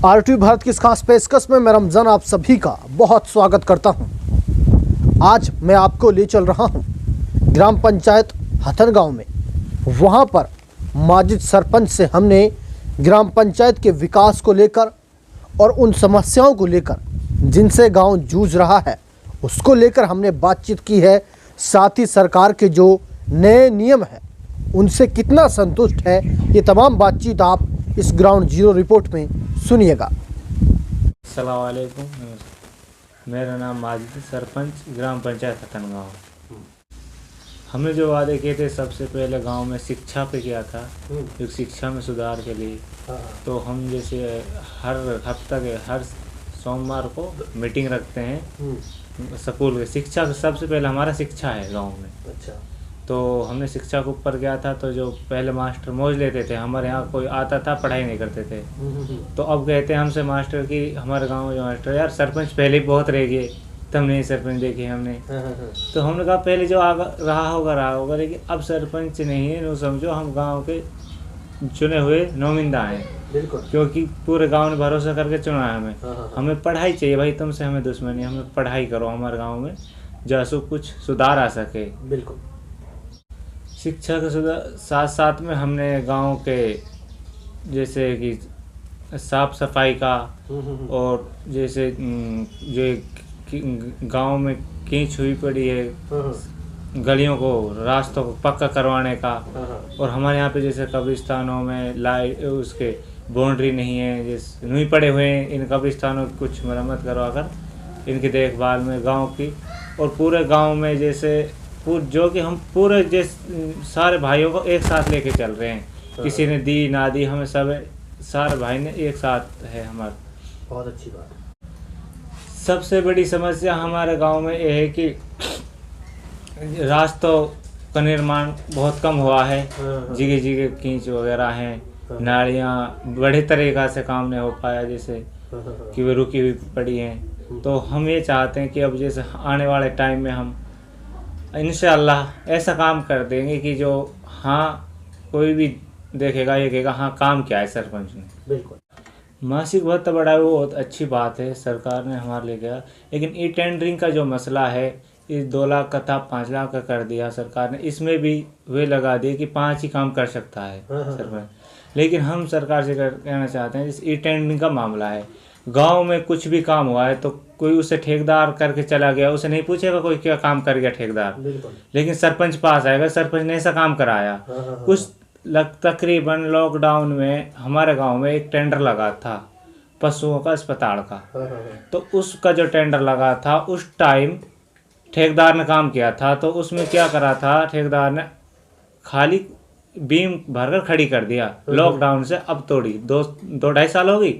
RTV Bharat की इस खास पेशकश में मैं रमजान आप सभी का बहुत स्वागत करता हूं। आज मैं आपको ले चल रहा हूं ग्राम पंचायत हथन गांव में। वहां पर माजिद सरपंच से हमने ग्राम पंचायत के विकास को लेकर और उन समस्याओं को लेकर जिनसे गांव जूझ रहा है उसको लेकर हमने बातचीत की है। साथ ही सरकार के जो नए नियम हैं उनसे कितना संतुष्ट है, ये तमाम बातचीत आप इस ग्राउंड जीरो रिपोर्ट में सुनिएगा। अस्सलाम वालेकुम, मेरा नाम माजिद सरपंच ग्राम पंचायत हथन गाँव। हमने जो वादे किए थे सबसे पहले गांव में शिक्षा पे किया था, एक शिक्षा में सुधार के लिए। तो हम जैसे हर हफ्ते के हर सोमवार को मीटिंग रखते हैं स्कूल के। शिक्षा सबसे पहले हमारा शिक्षा है गांव में। अच्छा। तो हमने शिक्षा के ऊपर गया था। तो जो पहले मास्टर मौज लेते थे, हमारे यहाँ कोई आता था पढ़ाई नहीं करते थे। तो अब कहते हैं हमसे मास्टर कि हमारे गांव में जो मास्टर यार सरपंच पहले ही बहुत रह गए, तब नहीं सरपंच देखे हमने। तो हमने कहा पहले जो रहा होगा, लेकिन अब सरपंच नहीं है। नो समझो हम गाँव के चुने हुए नुमाइंदा हैं, बिल्कुल, क्योंकि पूरे गांव ने भरोसा करके चुना है हमें। हमें पढ़ाई चाहिए भाई, तुमसे हमें दुश्मनी, हमें पढ़ाई करो हमारे गांव में जैसे कुछ सुधार आ सके। बिल्कुल। शिक्षा के साथ साथ में हमने गांव के जैसे कि साफ सफाई का और जैसे जो गांव में कीच हुई पड़ी है, गलियों को रास्तों को पक्का करवाने का। और हमारे यहाँ पे जैसे कब्रिस्तानों में लाइट उसके बाउंड्री नहीं है, जैसे नहीं पड़े हुए हैं, इन कब्रिस्तानों की कुछ मरम्मत करवा कर इनकी देखभाल में गांव की। और पूरे गांव में जैसे जो कि हम पूरे सारे भाइयों को एक साथ लेके चल रहे हैं। किसी ने दी ना दी, हमें सब सारे भाई ने एक साथ है हमारे। बहुत अच्छी बात है। सबसे बड़ी समस्या हमारे गांव में ये है कि रास्तों का निर्माण बहुत कम हुआ है। जगह जगह कीच वगैरह हैं, नालियाँ बड़े तरीक़ा से काम नहीं हो पाया, जैसे कि वे रुकी हुई पड़ी हैं। तो हम ये चाहते हैं कि अब जैसे आने वाले टाइम में हम इंशाअल्लाह ऐसा काम कर देंगे कि जो कोई भी देखेगा ये कहेगा काम क्या है सरपंच ने। बिल्कुल। मासिक भत्ता बढ़ाया वो बहुत अच्छी बात है, सरकार ने हमारे लिए किया। लेकिन ई टेंडरिंग का जो मसला है, इस 2 लाख का था 5 लाख का कर दिया सरकार ने। इसमें भी वे लगा दिए कि 5 ही काम कर सकता है सरपंच। लेकिन हम सरकार से कहना चाहते हैं, जिस ई टेंडरिंग का मामला है, गांव में कुछ भी काम हुआ है तो कोई उसे ठेकेदार करके चला गया, उसे नहीं पूछेगा कोई क्या काम कर गया ठेकेदार। लेकिन सरपंच पास आएगा, सरपंच ने ऐसा काम कराया। कुछ तकरीबन लॉकडाउन में हमारे गांव में एक टेंडर लगा था पशुओं का अस्पताल का। तो उसका जो टेंडर लगा था उस टाइम ठेकेदार ने काम किया था। तो उसमें क्या करा था ठेकेदार ने, खाली बीम भरकर खड़ी कर दिया। लॉकडाउन से अब तोड़ी 2-2.5 साल हो गई।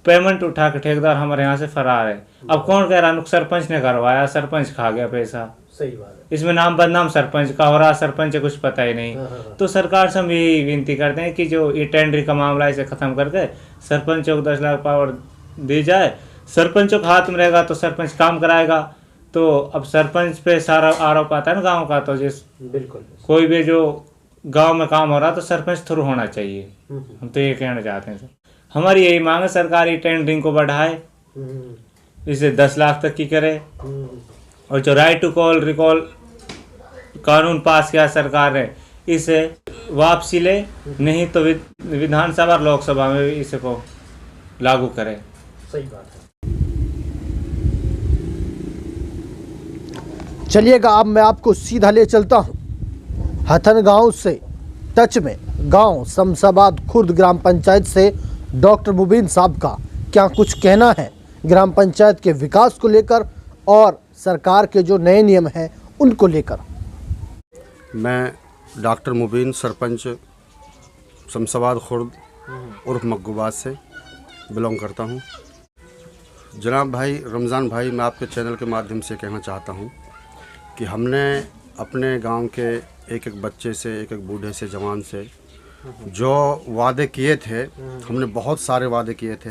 पेमेंट उठा के ठेकेदार हमारे यहाँ से फरार है। अब कौन कह रहा सरपंच ने करवाया, सरपंच खा गया पैसा। सही बात है। इसमें नाम बदनाम सरपंच का हो रहा, सरपंच कुछ पता ही नहीं। तो सरकार से हम यही विनती करते हैं कि जो ये टेंडर का मामला इसे खत्म करके सरपंचों को 10 लाख पावर दी जाए। सरपंचों के हाथ में रहेगा तो सरपंच काम कराएगा। तो अब सरपंच पे सारा आरोप आता है ना गाँव का। तो जिस बिल्कुल कोई भी जो गांव में काम हो रहा तो सरपंच थ्रू होना चाहिए। हम तो ये कहना चाहते हैं सर, हमारी यही मांग है सरकारी टेंडरिंग को बढ़ाए, इसे 10 लाख तक की करे। और जो राइट टू कॉल रिकॉल कानून पास किया सरकार ने, इसे वापसी ले, नहीं तो विधानसभा और लोकसभा में भी इसे को लागू करे। सही बात है। चलिएगा अब मैं आपको सीधा ले चलता हूँ हथन गांव से टच में गांव शमशाबाद खुर्द ग्राम पंचायत से डॉक्टर मुबीन साहब का क्या कुछ कहना है ग्राम पंचायत के विकास को लेकर और सरकार के जो नए नियम हैं उनको लेकर। मैं डॉक्टर मुबीन सरपंच शमशाबाद खुर्द उर्फ मक्गूबाद से बिलोंग करता हूं। जनाब भाई रमज़ान भाई, मैं आपके चैनल के माध्यम से कहना चाहता हूं कि हमने अपने गांव के एक एक बच्चे से, एक एक बूढ़े से, जवान से जो वादे किए थे, हमने बहुत सारे वादे किए थे।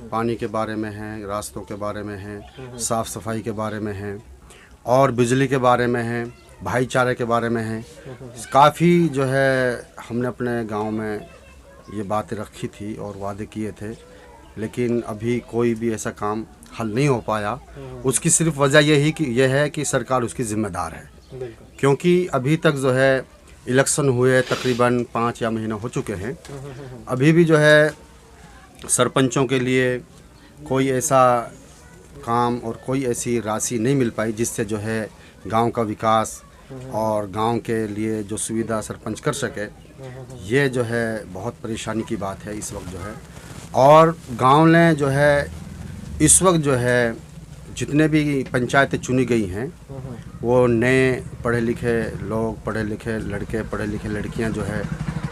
पानी के बारे में हैं, रास्तों के बारे में हैं, साफ़ सफाई के बारे में हैं और बिजली के बारे में हैं, भाईचारे के बारे में हैं। काफ़ी जो है हमने अपने गांव में ये बातें रखी थी और वादे किए थे। लेकिन अभी कोई भी ऐसा काम हल नहीं हो पाया। उसकी सिर्फ वजह यह है कि सरकार उसकी ज़िम्मेदार है, क्योंकि अभी तक जो है इलेक्शन हुए तकरीबन 5 या महीना हो चुके हैं, अभी भी जो है सरपंचों के लिए कोई ऐसा काम और कोई ऐसी राशि नहीं मिल पाई जिससे जो है गांव का विकास और गांव के लिए जो सुविधा सरपंच कर सके। ये जो है बहुत परेशानी की बात है इस वक्त जो है। और गांव ने जो है इस वक्त जो है जितने भी पंचायतें चुनी गई हैं वो नए पढ़े लिखे लोग, पढ़े लिखे लड़के, पढ़े लिखे लड़कियां जो है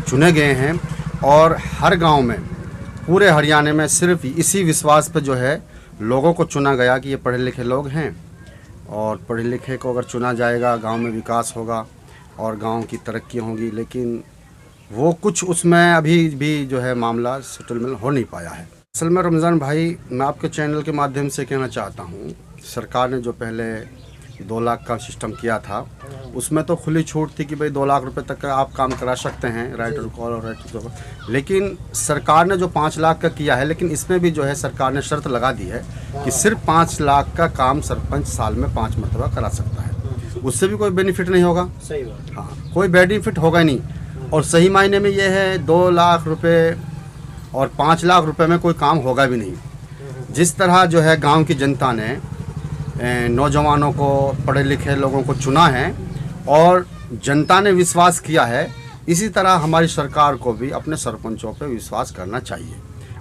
चुने गए हैं। और हर गांव में, पूरे हरियाणा में सिर्फ इसी विश्वास पे जो है लोगों को चुना गया कि ये पढ़े लिखे लोग हैं और पढ़े लिखे को अगर चुना जाएगा गांव में विकास होगा और गांव की तरक्की होगी। लेकिन वो कुछ उसमें अभी भी जो है मामला सेटलमेंट हो नहीं पाया है। असल में रमज़ान भाई, मैं आपके चैनल के माध्यम से कहना चाहता हूँ, सरकार ने जो पहले 2 लाख का सिस्टम किया था उसमें तो खुली छूट थी कि भाई 2 लाख रुपए तक का आप काम करा सकते हैं, राइट टू कॉल और राइट टू कॉल। लेकिन सरकार ने जो 5 लाख का किया है, लेकिन इसमें भी जो है सरकार ने शर्त लगा दी है कि सिर्फ 5 लाख का काम सरपंच साल में 5 मरतबा करा सकता है। उससे भी कोई बेनिफिट नहीं होगा। सही बात। हाँ, कोई बेनिफिट होगा नहीं। और सही मायने में ये है 2 लाख रुपए और 5 लाख रुपए में कोई काम होगा भी नहीं। जिस तरह जो है गांव की जनता ने नौजवानों को, पढ़े लिखे लोगों को चुना है और जनता ने विश्वास किया है, इसी तरह हमारी सरकार को भी अपने सरपंचों पे विश्वास करना चाहिए।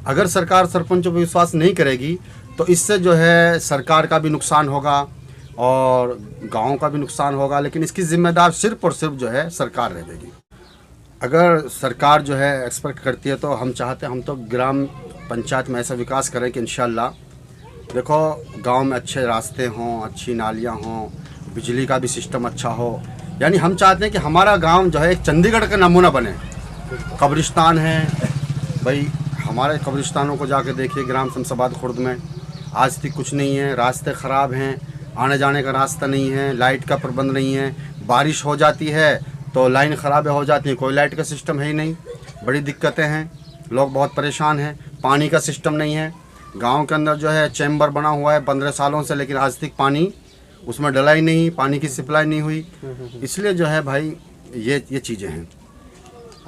अगर सरकार सरपंचों पे विश्वास नहीं करेगी तो इससे जो है सरकार का भी नुकसान होगा और गाँव का भी नुकसान होगा, लेकिन इसकी जिम्मेदार सिर्फ और सिर्फ जो है सरकार रहेगी। अगर सरकार जो है एक्सपेक्ट करती है तो हम चाहते हैं, हम तो ग्राम पंचायत में ऐसा विकास करें कि इंशाल्लाह देखो गांव में अच्छे रास्ते हों, अच्छी नालियां हों, बिजली का भी सिस्टम अच्छा हो। यानी हम चाहते हैं कि हमारा गांव जो है एक चंडीगढ़ का नमूना बने। कब्रिस्तान है भाई, हमारे कब्रिस्तानों को जाके देखिए ग्राम शमशाबाद खुर्द में, आज तक कुछ नहीं है। रास्ते ख़राब हैं, आने जाने का रास्ता नहीं है, लाइट का प्रबंध नहीं है, बारिश हो जाती है तो लाइन ख़राब हो जाती है, कोई लाइट का सिस्टम है ही नहीं। बड़ी दिक्कतें हैं, लोग बहुत परेशान हैं। पानी का सिस्टम नहीं है। गांव के अंदर जो है चैम्बर बना हुआ है 15 सालों से, लेकिन आज तक पानी उसमें डला ही नहीं, पानी की सप्लाई नहीं हुई। इसलिए जो है भाई ये चीज़ें हैं।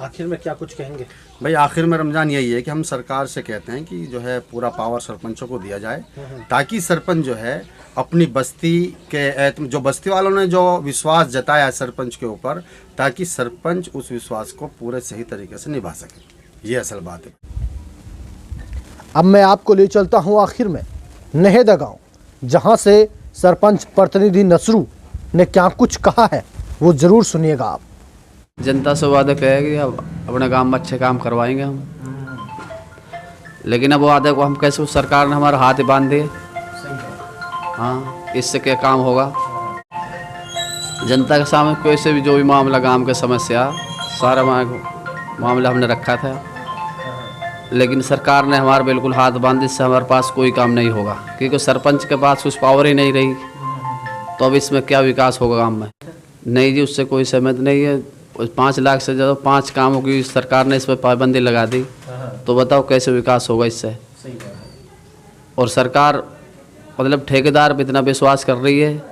आखिर में क्या कुछ कहेंगे भाई? आखिर में रमज़ान यही है कि हम सरकार से कहते हैं कि जो है पूरा पावर सरपंचों को दिया जाए, ताकि सरपंच जो है अपनी बस्ती के जो बस्ती वालों ने जो विश्वास जताया है सरपंच के ऊपर, ताकि सरपंच उस विश्वास को पूरे सही तरीके से निभा सके। ये असल बात है। अब मैं आपको ले चलता हूं आखिर में नहेदा गांव, जहां से सरपंच प्रतिनिधि नसरू ने क्या कुछ कहा है वो जरूर सुनिएगा आप। जनता से वादा कहेगी अब अपने गांव में अच्छे काम करवाएंगे हम, लेकिन अब वो वादे को हम कैसे, सरकार ने हमारा हाथ बांध दिए। हाँ, इससे क्या काम होगा? जनता के सामने कोई से भी जो भी मामला, गांव के समस्या, सारा मामला हमने रखा था, लेकिन सरकार ने हमारा बिल्कुल हाथ बांध, इससे हमारे पास कोई काम नहीं होगा, क्योंकि सरपंच के पास कुछ पावर ही नहीं रही। तो अब इसमें क्या विकास होगा गांव में? नहीं जी, उससे कोई सहमत नहीं है। 5 लाख से ज़्यादा 5 कामों की सरकार ने इस पर पाबंदी लगा दी, तो बताओ कैसे विकास होगा इससे? और सरकार मतलब ठेकेदार पर इतना विश्वास कर रही है,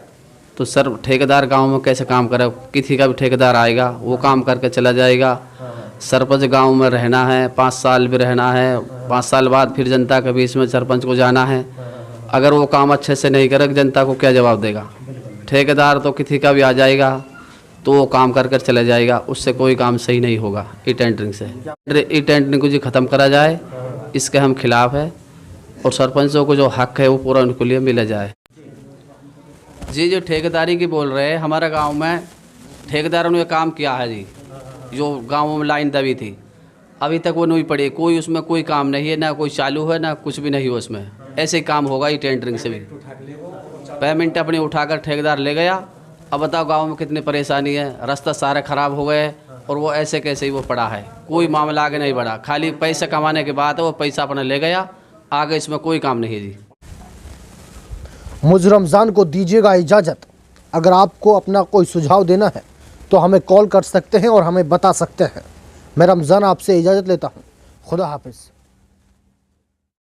तो सर ठेकेदार गांव में कैसे काम करे? किसी का भी ठेकेदार आएगा वो काम करके चला जाएगा। सरपंच गांव में रहना है, 5 साल भी रहना है, 5 साल बाद फिर जनता के बीच में सरपंच को जाना है। अगर वो काम अच्छे से नहीं करे, जनता को क्या जवाब देगा? ठेकेदार तो किसी का भी आ जाएगा तो वो काम कर कर चला जाएगा, उससे कोई काम सही नहीं होगा। ई टेंडरिंग से, ई टेंडरिंग को जी ख़त्म करा जाए, इसके हम खिलाफ है। और सरपंचों को जो हक है वो पूरा उनको लिए मिला जाए। जी, जो ठेकेदारी की बोल रहे हैं, हमारे गाँव में ठेकेदारों ने काम किया है जी, जो गाँवों में लाइन दबी थी, अभी तक वो नहीं पड़ी, कोई उसमें कोई काम नहीं है, ना कोई चालू है, ना कुछ भी नहीं हो उसमें। ऐसे ही काम होगा ई टेंडरिंग से भी। पेमेंट अपनी उठाकर ठेकेदार ले गया। अब बताओ गांव में कितनी परेशानी है, रास्ता सारे ख़राब हो गए और वो ऐसे कैसे ही वो पड़ा है, कोई मामला आगे नहीं बढ़ा। खाली पैसे कमाने के बाद वो पैसा अपना ले गया, आगे इसमें कोई काम नहीं है जी। मुझ रमज़ान को दीजिएगा इजाज़त। अगर आपको अपना कोई सुझाव देना है तो हमें कॉल कर सकते हैं और हमें बता सकते हैं। मैं रमज़ान आपसे इजाज़त लेता हूँ। खुदा हाफिज़।